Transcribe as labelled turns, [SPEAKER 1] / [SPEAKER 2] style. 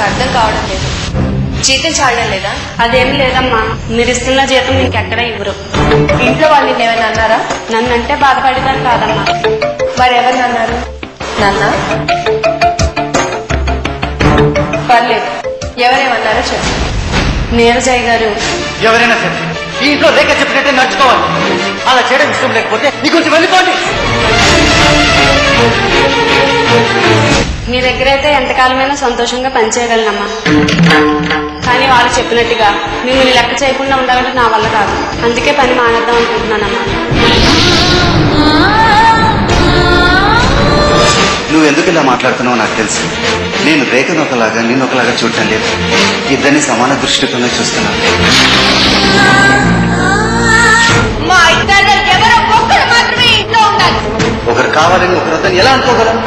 [SPEAKER 1] నాకు అర్థం కావడం లేదు. జీతం చాలడం లేదా?
[SPEAKER 2] అదేం లేదమ్మా, మీరు ఇస్తున్న జీతం ఇంకెక్కడ ఇవ్వరు.
[SPEAKER 1] ఇంట్లో వాళ్ళు నిన్నేమైనా అన్నారా?
[SPEAKER 2] నన్నంటే బాధపడేదాన్ని కాదమ్మా.
[SPEAKER 1] మరి ఎవరిని అన్నారు? నాన్న పర్లేదు, ఎవరేమన్నారో చెప్పు.
[SPEAKER 2] నీరజయ్య గారు.
[SPEAKER 3] ఎవరైనా సరే ఈ ఇంట్లో రేఖ చెప్పినట్టే నడుచుకోవాలి. అలా చేయడం ఇష్టం లేకపోతే నీ గురించి వెళ్ళిపోండి.
[SPEAKER 2] మీ దగ్గర అయితే ఎంతకాలమైనా సంతోషంగా పనిచేయగలనమ్మా. కానీ వాళ్ళు చెప్పినట్టుగా మిమ్మల్ని లెక్క చేయకుండా ఉండాలంటే నా వల్ల కాదు. అందుకే పని మానేద్దాం అనుకుంటున్నానమ్మా.
[SPEAKER 4] నువ్వు ఎందుకు ఇలా మాట్లాడుతున్నావో నాకు తెలుసు. నేను రేఖను ఒకలాగా నిన్ను ఒకలాగా చూడటం లేదు. ఇద్దరిని సమాన దృష్టితోనే చూస్తున్నాను.
[SPEAKER 1] మా ఇద్దరు ఎవరో ఒక్కరు మాత్రమే ఇంట్లో ఉండాలి.
[SPEAKER 4] ఒకరు కావాలని ఒకరు వద్దని ఎలా అనుకోగలం?